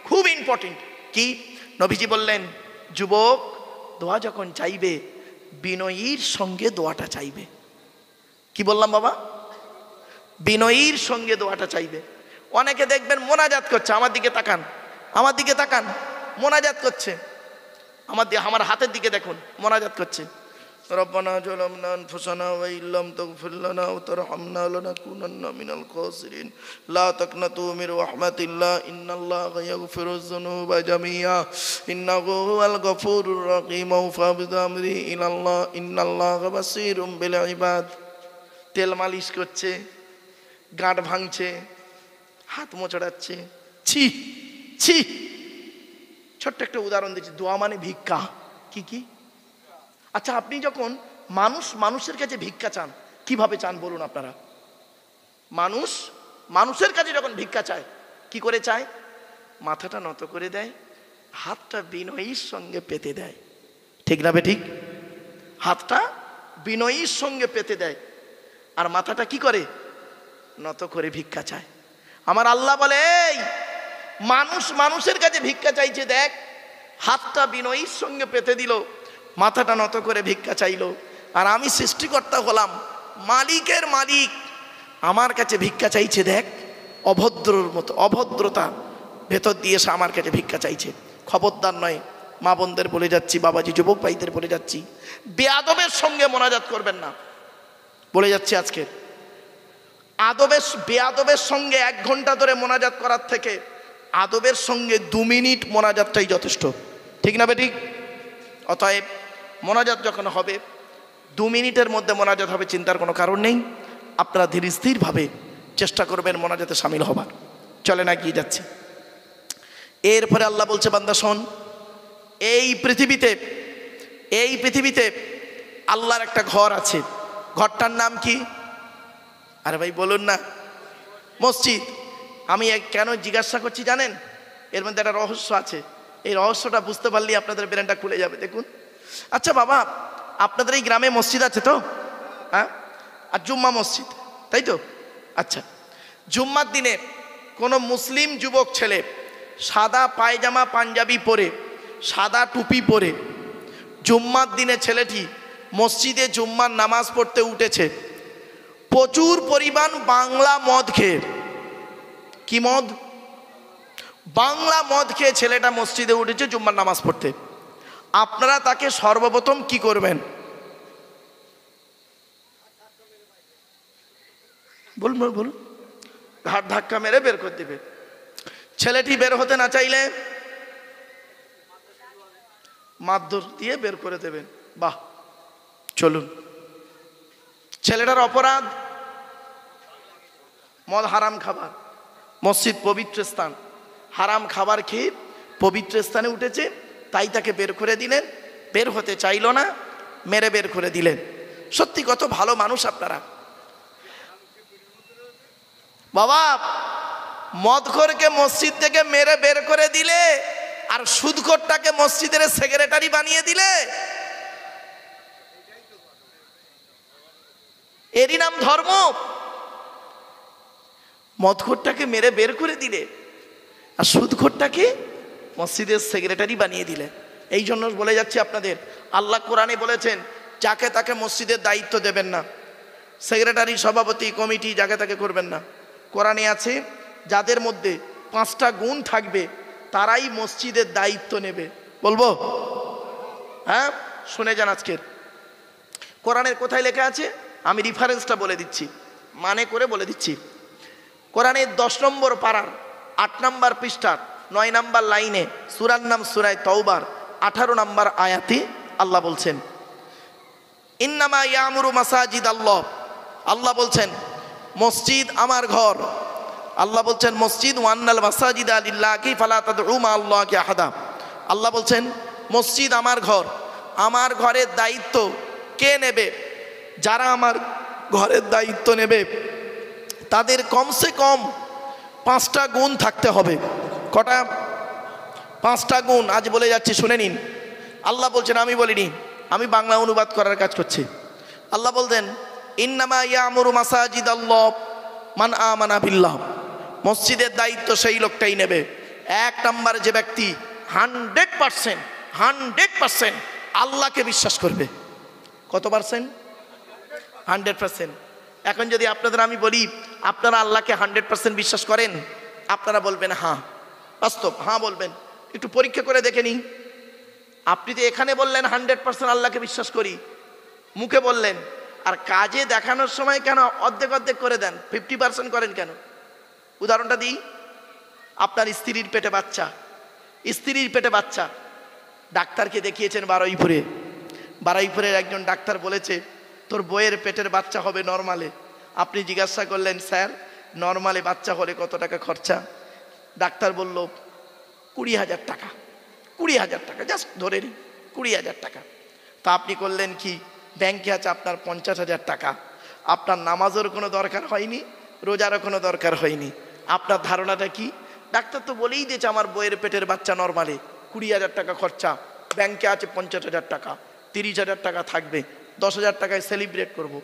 খুব ইম্পর্টেন্ট। কি? নবীজি বললেন, যুবক দোয়া যখন চাইবে বিনয়ীর সঙ্গে দোয়াটা চাইবে। কি বললাম বাবা? বিনয়ীর সঙ্গে দোয়াটা চাইবে। অনেকে দেখবেন মোনাজাত করছে, আমার দিকে তাকান, আমার দিকে তাকান, মোনাজাত করছে, আমার হাতের দিকে দেখুন, মোনাজাত করছে, রব্বানা যালামনা আনফুসানা ওয়া ইল্লাম তাগফির লানা ওয়া তারহামনা লানাকুনান্না মিনাল খাসিরিন লা তাকনাতু মির রাহমাতিল্লাহ ইন্নাল্লাহা ইয়াগফিরুয যুনুবা জামিআ ইন্নাহু হুয়াল গফুরুর রহিম ফাবিদ আমরি ইলাল্লাহ ইন্নাল্লাহা বাসীরুম বিল ইবাদ। তেল মালিশ করছে, গাঁট ভাঙছে, হাত মোচড়াচ্ছে, ছি ছি। ছোট্ট একটা উদাহরণ দিচ্ছি, দোয়া মানে ভিক্ষা। কি কি? আচ্ছা, আপনি যখন মানুষের কাছে ভিক্ষা চান, কিভাবে চান বলুন আপনারা? মানুষের কাছে যখন ভিক্ষা চায়, কি করে চায়? মাথাটা নত করে দেয়, হাতটা বিনয়ীর সঙ্গে পেতে দেয়। ঠিক না বে ঠিক? হাতটা বিনয়ীর সঙ্গে পেতে দেয় আর মাথাটা কি করে? নত করে ভিক্ষা চায়। আমার আল্লাহ বলে, এই মানুষের কাছে ভিক্ষা চাইছে, দেখ হাতটা বিনয়ীর সঙ্গে পেতে দিল, মাথাটা নত করে ভিক্ষা চাইলো, আর আমি সৃষ্টিকর্তা হলাম, মালিকের মালিক, আমার কাছে ভিক্ষা চাইছে, দেখ অভদ্রর মতো, অভদ্রতা ভেতর দিয়ে এসে আমার কাছে ভিক্ষা চাইছে। খবরদার নয়, মা বোনদের বলে যাচ্ছি, বাবাজি যুবক ভাইদের বলে যাচ্ছি, বেয়াদবের সঙ্গে মোনাজাত করবেন না। বলে যাচ্ছি আজকে, বেয়াদবের সঙ্গে 1 ঘন্টা ধরে মোনাজাত করার থেকে আদবের সঙ্গে 2 মিনিট মোনাজাতটাই যথেষ্ট। ঠিক না বেঠিক? অতএব মোনাজাত যখন হবে 2 মিনিটের মধ্যে মোনাজাত হবে, চিন্তার কোনো কারণ নেই। আপনারা ধীর স্থিরভাবে চেষ্টা করবেন মোনাজাতে সামিল হবার। চলে না, গিয়ে যাচ্ছে। এরপরে আল্লাহ বলছে, বান্দা শোন, এই পৃথিবীতে আল্লাহর একটা ঘর আছে। ঘরটার নাম কি? আরে ভাই বলুন না। মসজিদ। আমি কেন জিজ্ঞাসা করছি জানেন? এর মধ্যে একটা রহস্য আছে। এই রহস্যটা বুঝতে পারলেই আপনাদের ব্রেনটা খুলে যাবে। দেখুন, আচ্ছা বাবা, আপনাদের এই গ্রামে মসজিদ আছে তো? হ্যাঁ, আর জুম্মা মসজিদ, তাই তো? আচ্ছা, জুম্মার দিনে কোনো মুসলিম যুবক ছেলে সাদা পায়জামা পাঞ্জাবি পরে, সাদা টুপি পরে, জুম্মার দিনে ছেলেটি মসজিদে জুম্মার নামাজ পড়তে উঠেছে, প্রচুর পরিমাণ বাংলা মদ খেয়ে। কি মদ? বাংলা মদ খেয়ে ছেলেটা মসজিদে উঠেছে জুম্মার নামাজ পড়তে। আপনারা তাকে সর্বপ্রথম কি করবেন? বলুন। ঘাট ধাক্কা মেরে বের করে দেবে। ছেলেটি বের হতে না চাইলে মারধর দিয়ে বের করে দেবেন। বাহ, চলুন। ছেলেটার অপরাধ মদ হারাম খাবার, মসজিদ পবিত্র স্থান, হারাম খাবার খেয়ে পবিত্র স্থানে উঠেছে, তাই তাকে বের করে দিলেন। বের হতে চাইল না, মেরে বের করে দিলেন। সত্যি কত ভালো মানুষ আপনারা। বাবা, মদখোরকে মসজিদ থেকে মেরে বের করে দিলে আর সুদখোরটাকে মসজিদের সেক্রেটারি বানিয়ে দিলে, এরই নাম ধর্ম? মদখোরটাকে মেরে বের করে দিলে আর সুদখোরটাকে মসজিদের সেক্রেটারি বানিয়ে দিলে। এই জন্য বলে যাচ্ছি আপনাদের, আল্লাহ কোরআনে বলেছেন যাকে তাকে মসজিদের দায়িত্ব দেবেন না, সেক্রেটারি, সভাপতি, কমিটি যাকে তাকে করবেন না। কোরআনে আছে যাদের মধ্যে 5টা গুণ থাকবে তারাই মসজিদের দায়িত্ব নেবে। বলবো? হ্যাঁ, শুনে যান। আজকের কোরআনের কোথায় লেখা আছে আমি রেফারেন্সটা বলে দিচ্ছি, মানে করে বলে দিচ্ছি। কোরআনের 10 নম্বর পারার 8 নম্বর পৃষ্ঠার 9 নম্বর লাইনে, সূরার নাম সূরা তাওবার 18 নম্বর আয়াতে আল্লাহ বলছেন ইন্নামা ইয়ামুরু মাসাজিদ আল্লাহ। আল্লাহ বলছেন মসজিদ আমার ঘর। আল্লাহ বলছেন মসজিদ ওয়ান্নাল মাসাজিদা লিল্লাহি ফালা তাদউ মা আল্লাহি আহাদা। আল্লাহ বলছেন মসজিদ আমার ঘর। আমার ঘরের দায়িত্ব কে নেবে? যারা আমার ঘরের দায়িত্ব নেবে তাদের কমসে কম 5টা গুণ থাকতে হবে। কটা? 5টা গুণ আজ বলে যাচ্ছি, শুনে নিন। আল্লাহ বলছেন, আমি বলিনি, আমি বাংলা অনুবাদ করার কাজ করছি। আল্লাহ বলতেন ইন্নামা ইয়ামুরু মাসাজিদ আল্লাহ মান আমানা বিল্লাহ। মসজিদের দায়িত্ব সেই লোকটাই নেবে, 1 নম্বর যে ব্যক্তি 100% আল্লাহকে বিশ্বাস করবে। কত পার্সেন্ট? 100%। এখন যদি আপনাদের আমি বলি আপনারা আল্লাহকে 100% বিশ্বাস করেন, আপনারা বলবেন হ্যাঁ, বাস্তব হ্যাঁ বলবেন। একটু পরীক্ষা করে দেখে নিন। আপনি তো এখানে বললেন 100% আল্লাহকে বিশ্বাস করি, মুখে বললেন, আর কাজে দেখানোর সময় কেন অর্ধেক অর্ধেক করে দেন, 50% করেন কেন? উদাহরণটা দিই। আপনার স্ত্রীর পেটে বাচ্চা, ডাক্তারকে দেখিয়েছেন বারুইপুরের একজন ডাক্তার বলেছে তোর বইয়ের পেটের বাচ্চা হবে নর্মালে। আপনি জিজ্ঞাসা করলেন স্যার নর্মালে বাচ্চা হলে কত টাকা খরচা? ডাক্তার বলল 20,000 টাকা। 20,000 টাকা, জাস্ট ধরে নিই 20,000 টাকা। তা আপনি করলেন কি, ব্যাংকে আছে আপনার 50,000 টাকা। আপনার নামাজের কোনো দরকার হয়নি, রোজারও কোনো দরকার হয়নি। আপনার ধারণাটা কি? ডাক্তার তো বলেই দিয়েছে আমার বইয়ের পেটের বাচ্চা নর্মালে 20,000 টাকা খরচা, ব্যাংকে আছে 50,000 টাকা, 30,000 টাকা থাকবে, 10,000 টাকায় সেলিব্রেট করব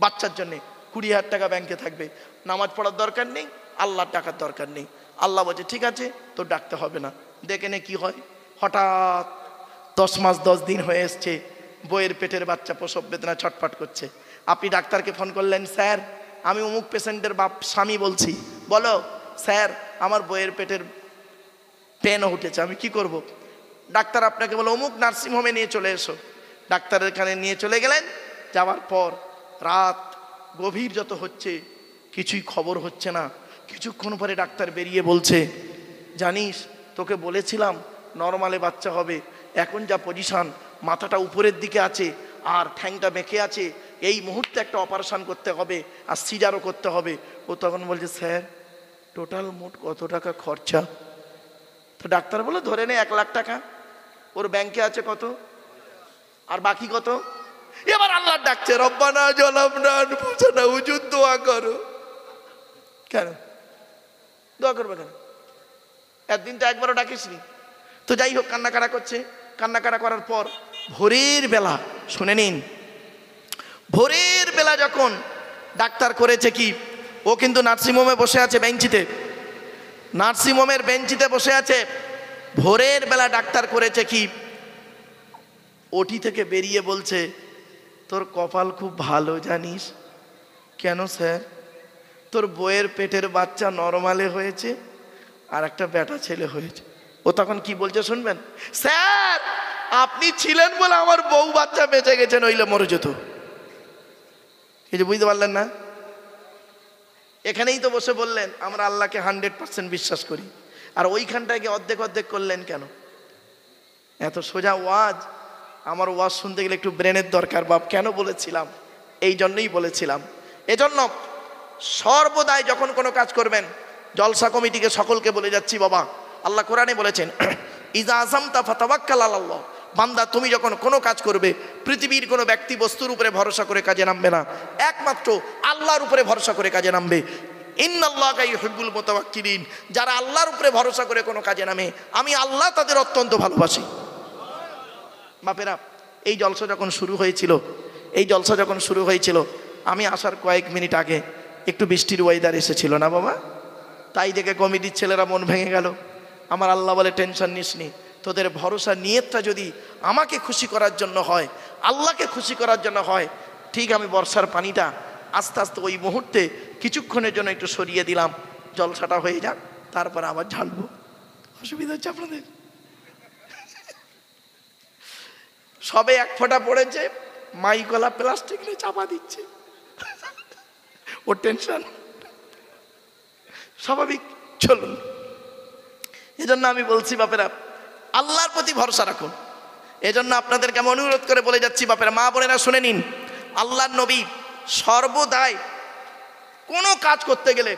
বাচ্চার জন্যে, 20,000 টাকা ব্যাংকে থাকবে। নামাজ পড়ার দরকার নেই, আল্লাহর টাকার দরকার নেই। আল্লাহ বলছে ঠিক আছে তোর ডাকতে হবে না। দেখে নে কি হয়। হঠাৎ 10 মাস 10 দিন হয়ে এসছে, বইয়ের পেটের বাচ্চা প্রসব বেদনা ছটফট করছে। আপনি ডাক্তারকে ফোন করলেন, স্যার আমি অমুক পেশেন্টের স্বামী বলছি, বলো স্যার আমার বইয়ের পেটের পেন উঠেছে, আমি কি করব? ডাক্তার আপনাকে বলো অমুক নার্সিংহোমে নিয়ে চলে এসো। ডাক্তারের এখানে নিয়ে চলে গেলেন। যাওয়ার পর রাত গভীর যত হচ্ছে কিছুই খবর হচ্ছে না। কিছুক্ষণ পরে ডাক্তার বেরিয়ে বলছে, জানিস তোকে বলেছিলাম নর্মালে বাচ্চা হবে, এখন যা পজিশন, মাথাটা উপরের দিকে আছে আর ঠ্যাংটা বেঁকে আছে, এই মুহূর্তে একটা অপারেশন করতে হবে আর সিজারও করতে হবে। ও তখন বলছে স্যার টোটাল মোট কত টাকা খরচা? তো ডাক্তার বলে ধরে নে 1 লাখ টাকা। ওর ব্যাংকে আছে কত আর বাকি কত? এবার আল্লাহ ডাকছে রব্বানা জালামনা আনফুসানা, হুজুর দোয়া করো। কেন দোয়া করবে কেন? একদিন তো একবারও ডাকিসনি। তো যাই হোক, কান্নাকাটা করছে। কান্নাকাটা করার পর ভোরের বেলা, শুনে নিন, ভোরের বেলা যখন ডাক্তার করেছে কি, ও কিন্তু নার্সিংহোমে বসে আছে বেঞ্চিতে, নার্সিংহোমের বেঞ্চিতে বসে আছে। ভোরের বেলা ডাক্তার করেছে কি, ওটি থেকে বেরিয়ে বলছে তোর কপাল খুব ভালো জানিস। কেন স্যার? তোর বইয়ের পেটের বাচ্চা নরমালে হয়েছে আর একটা বেটা ছেলে হয়েছে। ও তখন কি বলছে শুনবেন, স্যার আপনি ছিলেন বলে আমার বউ বাচ্চা বেঁচে গেছে, নইলে মরে যেত। এই যে বুঝতে পারলেন না? এখানেই তো বসে বললেন আমরা আল্লাহকে 100% বিশ্বাস করি, আর ওইখানটাকে অর্ধেক অর্ধেক করলেন কেন? এত সোজা ওয়াজ, আমার ওয়াজ শুনতে গেলে একটু ব্রেনের দরকার বাপ। কেন বলেছিলাম? এই জন্যই বলেছিলাম। এজন্য সর্বদাই যখন কোনো কাজ করবেন, জলসা কমিটিকে সকলকে বলে যাচ্ছি বাবা, আল্লাহ কোরআনে বলেছেন ইজা আযামতা ফাতাওয়াক্কাল আলাল্লাহ, বান্দা তুমি যখন কোনো কাজ করবে পৃথিবীর কোনো ব্যক্তি বস্তুর উপরে ভরসা করে কাজে নামবে না, একমাত্র আল্লাহর উপরে ভরসা করে কাজে নামবে। ইন্নাল্লাহা ইউহিব্বুল মুতাওয়াক্কিলিন, যারা আল্লাহর উপরে ভরসা করে কোনো কাজে নামে আমি আল্লাহ তাদের অত্যন্ত ভালোবাসি। বাপেরা, এই জলসা যখন শুরু হয়েছিল আমি আসার কয়েক মিনিট আগে একটু বৃষ্টির ওয়েদার এসেছিল না বাবা, তাই দেখে কমিটির ছেলেরা মন ভেঙে গেল। আমার আল্লাহ বলে টেনশন নিস নি, তোদের ভরসা নিয়তটা যদি আমাকে খুশি করার জন্য হয়, আল্লাহকে খুশি করার জন্য হয়, ঠিক আমি বর্ষার পানিটা আস্তে আস্তে ওই মুহূর্তে কিছুক্ষণের জন্য একটু সরিয়ে দিলাম, জলসাটা হয়ে যাক, তারপর আবার ঝাড়বো। অসুবিধা হচ্ছে আপনাদের? সবে এক ফোঁটা পড়েছে, মাইকলা প্লাস্টিক নিয়ে চাপা দিচ্ছে, ওর টেনশন স্বাভাবিক। চলুন, এজন্য আমি বলছি বাপেরা, আল্লাহর প্রতি ভরসা রাখুন। এজন্য আপনাদেরকে আমি অনুরোধ করে বলে যাচ্ছি বাপেরা, মা বোনেরা শুনে নিন, আল্লাহর নবী সর্বদাই কোনো কাজ করতে গেলে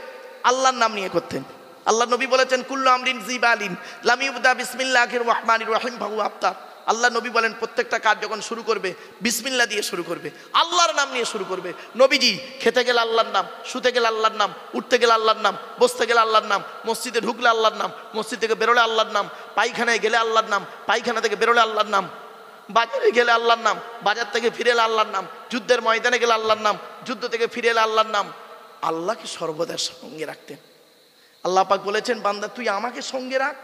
আল্লাহর নাম নিয়ে করতেন। আল্লাহর নবী বলেছেন কুল্লু আমরিন জিবালিন লাম ইবদা বিসমিল্লাহির রহমানির রহিম ফাহু আফতার। আল্লাহ নবী বলেন প্রত্যেকটা কাজ যখন শুরু করবে বিসমিল্লাহ দিয়ে শুরু করবে, আল্লাহর নাম নিয়ে শুরু করবে। নবীজি খেতে গেলে আল্লাহর নাম, শুতে গেলে আল্লাহর নাম, উঠতে গেলে আল্লাহর নাম, বসতে গেলে আল্লাহর নাম, মসজিদে ঢুকলে আল্লাহর নাম, মসজিদ থেকে বেরোলে আল্লাহর নাম, পায়খানায় গেলে আল্লাহর নাম, পায়খানা থেকে বেরোলে আল্লাহর নাম, বাজারে গেলে আল্লাহর নাম, বাজার থেকে ফিরে এলে আল্লাহর নাম, যুদ্ধের ময়দানে গেলে আল্লাহর নাম, যুদ্ধ থেকে ফিরে এলে আল্লাহর নাম। আল্লাহকে সর্বদা সঙ্গে রাখতেন। আল্লাহ পাক বলেছেন বান্দা তুই আমাকে সঙ্গে রাখ,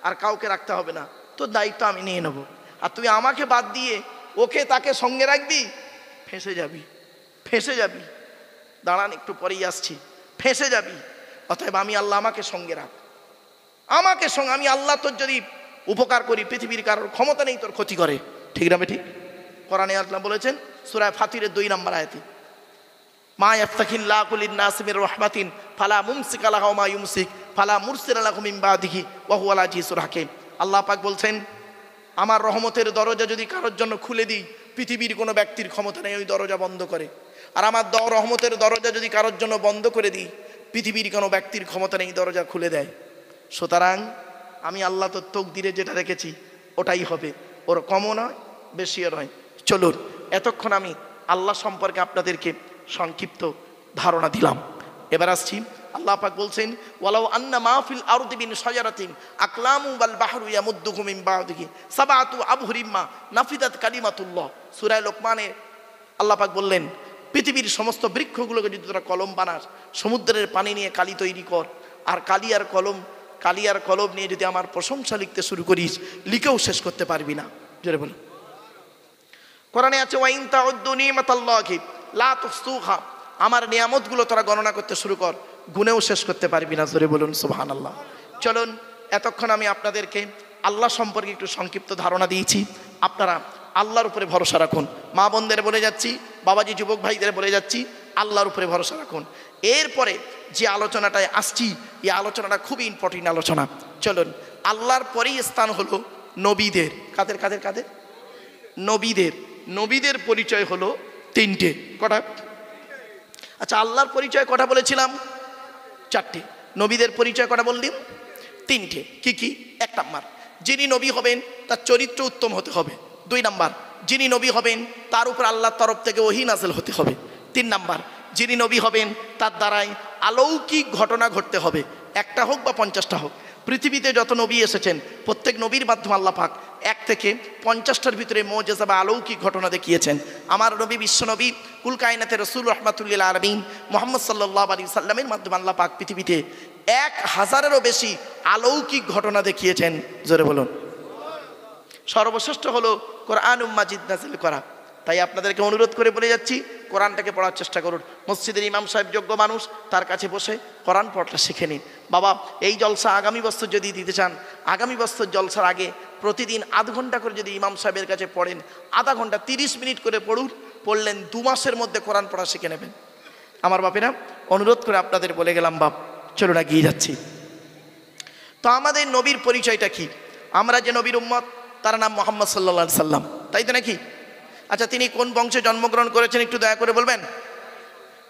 আর কাউকে রাখতে হবে না, তোর দায়িত্ব আমি নিয়ে নেবো। আর তুই আমাকে বাদ দিয়ে ওকে তাকে সঙ্গে রাখবি, ফেঁসে যাবি। দাঁড়ান, একটু পরেই আসছি, ফেঁসে যাবি। অতএব আমি আল্লাহ, আমাকে সঙ্গে রাখ, আমি আল্লাহ তোর যদি উপকার করি, পৃথিবীর কারোর ক্ষমতা নেই তোর ক্ষতি করে। ঠিক না ঠিক? কোরআনে আল্লাহ বলেছেন সূরা ফাতিরের 2 নম্বর আয়াতে, মা ইয়াফতাহিল্লাহু লিন-নাসি মির রাহমাতিন ফালা মুমসিকা লাহা ওয়া মা ইউমসিক ফালা মুরসিলা লাহু মিন বাদিহি ওয়া হুয়াল আজিজুল হাকীম। আল্লাহ পাক বলছেন আমার রহমতের দরজা যদি কারোর জন্য খুলে দিই, পৃথিবীর কোনো ব্যক্তির ক্ষমতা নেই ওই দরজা বন্ধ করে। আর আমার রহমতের দরজা যদি কারোর জন্য বন্ধ করে দিই, পৃথিবীর কোনো ব্যক্তির ক্ষমতা নেই দরজা খুলে দেয়। সুতরাং আমি আল্লাহ তো তকদিরে যেটা রেখেছি ওটাই হবে, ওর কমও নয় বেশিও নয়। চলুন, এতক্ষণ আমি আল্লাহ সম্পর্কে আপনাদেরকে সংক্ষিপ্ত ধারণা দিলাম। এবার আসছি, আল্লাহ পাক বলছেন ওয়ালাউ আন্না মাহফিল আরদি বিন শাজারাতিন আকলামু ওয়াল বাহরু ইয়ামুদ্দুহু মিন বাদিহি সাবআতু আবহুরিম মা নাফিদাত কালিমাতুল্লাহ। সূরা লোকমানে আল্লাহ পাক বললেন পৃথিবীর সমস্ত বৃক্ষগুলোকে যদি তোরা কলম বানাস, সমুদ্রের পানি নিয়ে কালি তৈরি কর, আর কালি আর কলম নিয়ে যদি আমার প্রশংসা লিখতে শুরু করিস, লিখেও শেষ করতে পারবি না। জোরে বলুন। কোরআনে আছে ওয়া ইন তাউদ্দু নিমাতাল্লাহি লা তুহসুহা, আমার নিয়ামতগুলো তোরা গণনা করতে শুরু কর, গুনেও শেষ করতে পারবি না। জোরে বলুন সুবহানাল্লাহ। চলুন, এতক্ষণ আমি আপনাদেরকে আল্লাহ সম্পর্কে একটু সংক্ষিপ্ত ধারণা দিয়েছি। আপনারা আল্লাহর উপরে ভরসা রাখুন। মা বোনদের বলে যাচ্ছি, বাবাজি যুবক ভাইদের বলে যাচ্ছি, আল্লাহর উপরে ভরসা রাখুন। এরপরে যে আলোচনাটায় আসছি, এই আলোচনাটা খুবই ইম্পর্টেন্ট আলোচনা। চলুন, আল্লাহর পরেই স্থান হলো নবীদের। কাদের? নবীদের পরিচয় হলো 3টে। কটা? আচ্ছা, আল্লাহর পরিচয় কটা বলেছিলাম? 4টে। নবীদের পরিচয় কটা বললাম? 3টে। কি? 1 নাম্বার, যিনি নবী হবেন তার চরিত্র উত্তম হতে হবে। 2 নাম্বার, যিনি নবী হবেন তার উপর আল্লাহর তরফ থেকে ওহী নাযিল হতে হবে। 3 নাম্বার, যিনি নবী হবেন তার দ্বারাই অলৌকিক ঘটনা ঘটতে হবে, 1টা হোক বা 50টা হোক। পৃথিবীতে যত নবী এসেছেন প্রত্যেক নবীর মাধ্যমে আল্লাহ পাক 1 থেকে 50টার ভিতরে মুজিজা বা অলৌকিক ঘটনা দেখিয়েছেন। আমার নবী বিশ্বনবী কুল কায়নাতের রাসূল রাহমাতুল লিল আলামিন মুহাম্মদ সাল্লাল্লাহু আলাইহি সাল্লামের মাধ্যমে আল্লাহ পাক পৃথিবীতে 1000-এরও বেশি অলৌকিক ঘটনা দেখিয়েছেন। জোরে বলুন। সর্বশ্রেষ্ঠ হলো কোরআনুল মাজিদ নাযিল করা। তাই আপনাদেরকে অনুরোধ করে বলে যাচ্ছি, কোরআনটাকে পড়ার চেষ্টা করুন। মসজিদের ইমাম সাহেব যোগ্য মানুষ, তার কাছে বসে কোরআন পড়াটা শিখে নিন। বাবা, এই জলসা আগামী বছর যদি দিতে চান, আগামী বছর জলসার আগে প্রতিদিন আধ ঘন্টা করে যদি ইমাম সাহেবের কাছে পড়েন, আধা ঘন্টা 30 মিনিট করে পড়লেন, 2 মাসের মধ্যে কোরআন পড়া শিখে নেবেন। আমার বাপেরা, অনুরোধ করে আপনাদের বলে গেলাম বাপ, চলুন এগিয়ে যাচ্ছি। তো আমাদের নবীর পরিচয়টা কি? আমরা যে নবীর উম্মত, তার নাম মোহাম্মদ সাল্লাল্লাহু আলাইহি সাল্লাম, তাই তো নাকি? আচ্ছা, তিনি কোন বংশে জন্মগ্রহণ করেছেন একটু দয়া করে বলবেন?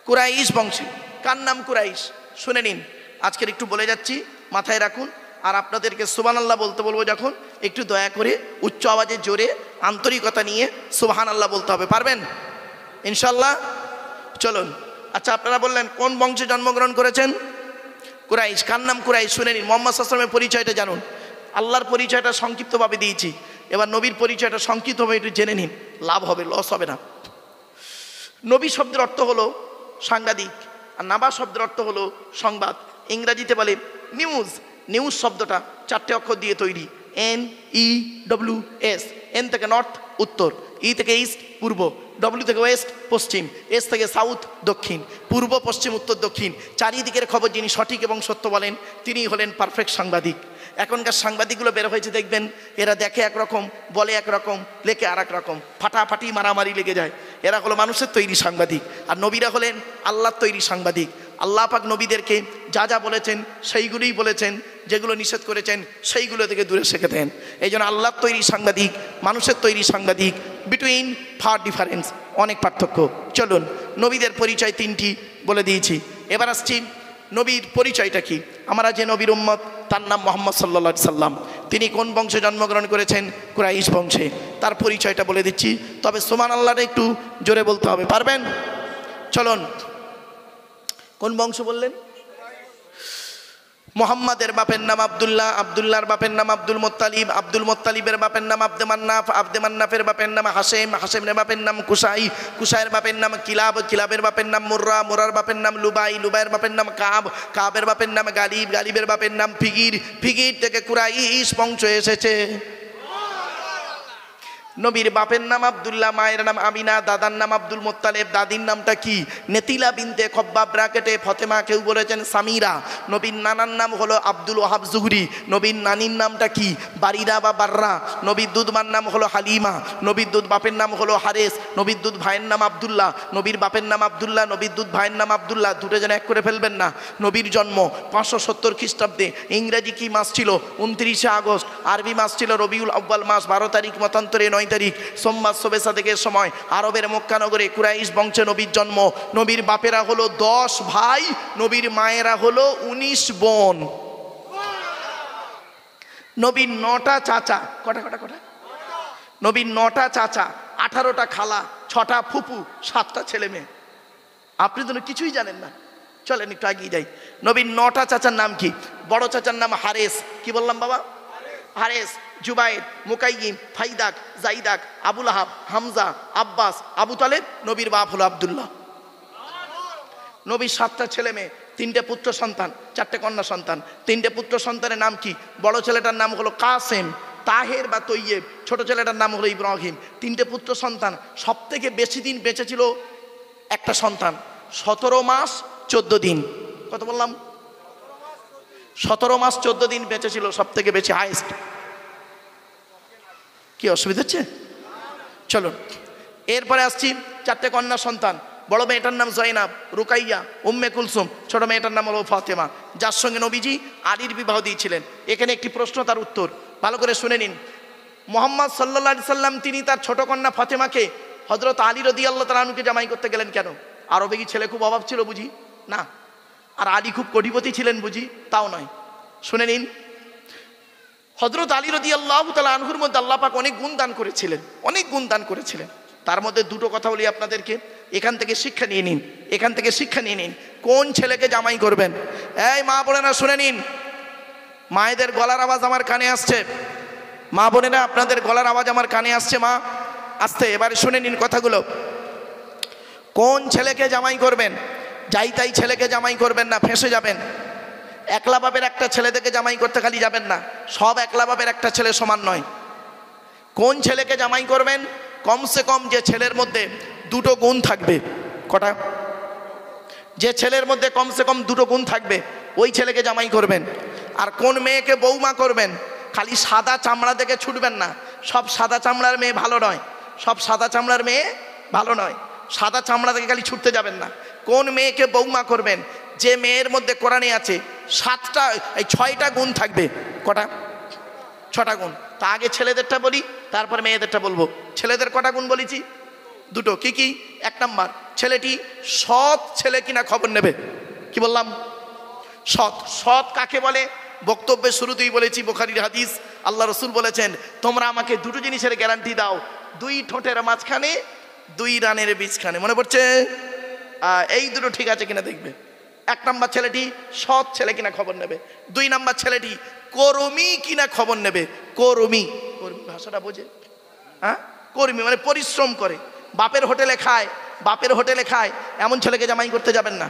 কুরাইশ বংশে। কার নাম কুরাইশ? শুনে নিন, আজকের একটু বলে যাচ্ছি, মাথায় রাখুন। আর আপনাদেরকে সুবহানাল্লাহ বলতে বলবো যখন, একটু দয়া করে উচ্চ আওয়াজে জোরে আন্তরিকতা নিয়ে সুবহানাল্লাহ বলতে হবে। পারবেন ইনশাল্লাহ? চলুন। আচ্ছা, আপনারা বললেন কোন বংশে জন্মগ্রহণ করেছেন? কুরাইশ। কার নাম কুরাইশ? শুনে নিন। মোহাম্মদ সাল্লাল্লাহু আলাইহি ওয়াসাল্লামের পরিচয়টা জানুন। আল্লাহর পরিচয়টা সংক্ষিপ্তভাবে দিয়েছি, এবার নবীর পরিচয়টা সংক্ষিপ্তভাবে একটু জেনে নিন, লাভ হবে, লস হবে না। নবী শব্দের অর্থ হলো সাংবাদিক, আর নাবা শব্দের অর্থ হলো সংবাদ। ইংরাজিতে বলে নিউজ। নিউজ শব্দটা 4টে অক্ষর দিয়ে তৈরি, NEWS। এন থেকে নর্থ উত্তর, ই থেকে ইস্ট পূর্ব, ডব্লিউ থেকে ওয়েস্ট পশ্চিম, এস থেকে সাউথ দক্ষিণ, পূর্ব পশ্চিম উত্তর দক্ষিণ। চারিদিকের খবর যিনি সঠিক এবং সত্য বলেন, তিনি হলেন পারফেক্ট সাংবাদিক। এখনকার সাংবাদিকগুলো বের হয়েছে দেখবেন, এরা দেখে একরকম, বলে একরকম, লেখে আর এক রকম, ফাটাফাটি মারামারি লেগে যায়। এরা হলো মানুষের তৈরি সাংবাদিক, আর নবীরা হলেন আল্লাহর তৈরি সাংবাদিক। আল্লাহ পাক নবীদেরকে যা যা বলেছেন সেইগুলোই বলেছেন, যেগুলো নিষেধ করেছেন সেইগুলো থেকে দূরে রেখে দেন। এই জন্য আল্লাহর তৈরি সাংবাদিক, মানুষের তৈরি সাংবাদিক, বিটুইন ফার ডিফারেন্স, অনেক পার্থক্য। চলুন, নবীদের পরিচয় 3টি বলে দিয়েছি, এবার আসছি নবীর পরিচয়টা কি। আমরা যে নবীর উম্মত, তার নাম মোহাম্মদ সাল্লাল্লাহু আলাইহি সাল্লাম। তিনি কোন বংশে জন্মগ্রহণ করেছেন? কুরাইশ বংশে। তার পরিচয়টা বলে দিচ্ছি, তবে সুবহানাল্লাহটা একটু জোরে বলতে হবে। পারবেন? চলুন। কোন বংশ বললেন? মোহাম্মদের বাপের নাম আব্দুল্লাহ, আব্দুল্লাহর বাপের নাম আব্দুল মুত্তালিব, আব্দুল মুত্তালিবের বাপের নাম আব্দে মান্নাফ, আব্দে মান্নাফের বাপের নাম হাশেম, হাশেমের বাপের নাম কুসাই, কুসাইয়ের বাপের নাম কিলাব, কিলাবের বাপের নাম মুর্রা, মুরার বাপের নাম লুবাই, লুবাইয়ের বাপের নাম কাব, কাবের বাপের নাম গালিব, গালিবের বাপের নাম ফিগির, ফিগির থেকে কুরাইশ বংশ এসেছে। নবীর বাপের নাম আব্দুল্লাহ, মায়ের নাম আমিনা, দাদার নাম আব্দুল মুত্তালিব, দাদির নামটা কি? নেতিলা বিনতে খব্বাব ব্রাকেটে ফতেমা, কেউ বলেছেন সামিরা। নবীর নানার নাম হলো আব্দুল ওয়াহাব জুহরি। নবীর নানির নামটা কি? বারিরা বা বাররা। নবীর দুধ মার নাম হলো হালিমা। নবীর দুধ বাপের নাম হলো হারেস। নবীর দুধ ভাইয়ের নাম আব্দুল্লাহ। নবীর বাপের নাম আব্দুল্লাহ, নবীর দুধ ভাইয়ের নাম আব্দুল্লাহ, দুটো যেন এক করে ফেলবেন না। নবীর জন্ম 570 খ্রিস্টাব্দে। ইংরেজি কি মাস ছিল? 29শে আগস্ট। আরবি মাস ছিল রবিউল আউয়াল মাস, 12 তারিখ, মতান্তরে 9 তারিখ, সোমবার শবে সাদেকের সময় আরবের মক্কা নগরে কুরাইশ বংশে নবীর জন্ম। নবীর বাপেরা হলো 10 ভাই, নবীর মায়েরা হলো 19 বোন। নবীর 9টা চাচা। কটা? নবীর 9টা চাচা, 18টা খালা, 6টা ফুপু, 7টা ছেলে মেয়ে। আপনি তো কিছুই জানেন না। চলেন একটু এগিয়ে যাই। নবীর 9টা চাচার নাম কি? বড় চাচার নাম হারেস। কি বললাম বাবা? হারেস, জুবাইর, মুকাইয়িম, ফাইদাক, জাইদাক, আবুল আহাব, হামজা, আব্বাস, আবু তালেব। নবীর বাপ হলো আব্দুল্লাহ। নবীর 7টা ছেলে মেয়ে, 3টে পুত্র সন্তান, 4টে কন্যা সন্তান। 3টে পুত্র সন্তানের নাম কি? বড় ছেলেটার নাম হলো কাসেম, তাহের বা তৈয়েব, ছোট ছেলেটার নাম হলো ইব্রাহিম। 3টে পুত্র সন্তান। সব থেকে বেশি দিন বেঁচে ছিল একটা সন্তান, 17 মাস 14 দিন। কত বললাম? 17 মাস 14 দিন বেঁচে ছিল, সব থেকে বেশি, হাইস্ট। কি অসুবিধা হচ্ছে? চলুন, এরপরে আসছি 4টে কন্যা সন্তান। বড় মেয়েটার নাম জয়নাব, রুকাইয়া, উম্মে কুলসুম। ছোট মেয়েটার নাম হলো ফাতেমা, যার সঙ্গে নবীজি আলীর বিবাহ দিয়েছিলেন। এখানে একটি প্রশ্ন, তার উত্তর ভালো করে শুনে নিন। মোহাম্মদ সাল্লাল্লাহু আলাইহি সাল্লাম তিনি তার ছোট কন্যা ফাতেমাকে হযরত আলী রাদিয়াল্লাহু তাআলা আনহুকে জামাই করতে গেলেন কেন? আরবে কি ছেলে খুব অভাব ছিল বুঝি? না। আর আলী খুব কোটিপতি ছিলেন বুঝি? তাও নয়। শুনে নিন, হযরত আলী রাদিয়াল্লাহু তাআলা আনহুর মধ্যে আল্লাহ পাক অনেক গুণ দান করেছিলেন, অনেক গুণ দান করেছিলেন। তার মধ্যে দুটো কথা বলি আপনাদেরকে, এখান থেকে শিক্ষা নিয়ে নিন, এখান থেকে শিক্ষা নিয়ে নিন। কোন ছেলেকে জামাই করবেন? এই মা বোনেরা শুনে নিন, মায়েদের গলার আওয়াজ আমার কানে আসছে। মা বোনেরা আপনাদের গলার আওয়াজ আমার কানে আসছে। মা আসতে, এবারে শুনে নিন কথাগুলো। কোন ছেলেকে জামাই করবেন? যাই তাই ছেলেকে জামাই করবেন না, ফেঁসে যাবেন। একলা বাপের একটা ছেলে থেকে জামাই করতে খালি যাবেন না, সব একলা বাপের একটা ছেলে সমান নয়। কোন ছেলেকে জামাই করবেন? কমসে কম যে ছেলের মধ্যে দুটো গুণ থাকবে। কটা? যে ছেলের মধ্যে কমসে কম দুটো গুণ থাকবে, ওই ছেলেকে জামাই করবেন। আর কোন মেয়েকে বৌমা করবেন? খালি সাদা চামড়া দেখে ছুটবেন না। সব সাদা চামড়ার মেয়ে ভালো নয়, সব সাদা চামড়ার মেয়ে ভালো নয়। সাদা চামড়া দেখে খালি ছুটতে যাবেন না। কোন মেয়েকে বৌমা করবেন? যে মেয়ের মধ্যে কোরআনে আছে 6টা গুণ থাকবে। কটা? 6টা গুণ। তা আগে ছেলেদেরটা বলি, তারপর মেয়েদেরটা বলবো। ছেলেদের কটা গুণ বলেছি? দুটো। কি কি? এক নাম্বার, ছেলেটি সৎ ছেলে কিনা খবর নেবে। কি বললাম? সৎ। সৎ কাকে বলে? বক্তব্যের শুরুতেই বলেছি, বুখারীর হাদিস, আল্লাহ রসুল বলেছেন, তোমরা আমাকে দুটো জিনিসের গ্যারান্টি দাও, 2 ঠোঁটের মাঝখানে 2 রানের বীজখানে। মনে পড়ছে? এই দুটো ঠিক আছে কিনা দেখবে। 1 নাম্বার, ছেলেটি সৎ ছেলে কিনা খবর নেবে। 2 নাম্বার, ছেলেটি কর্মী কিনা খবর নেবে। কর্মী, কর্মী ভাষাটা বোঝে? হ্যাঁ, কর্মী মানে পরিশ্রম করে। বাপের হোটেলে খায়, বাপের হোটেলে খায়, এমন ছেলেকে জামাই করতে যাবেন না।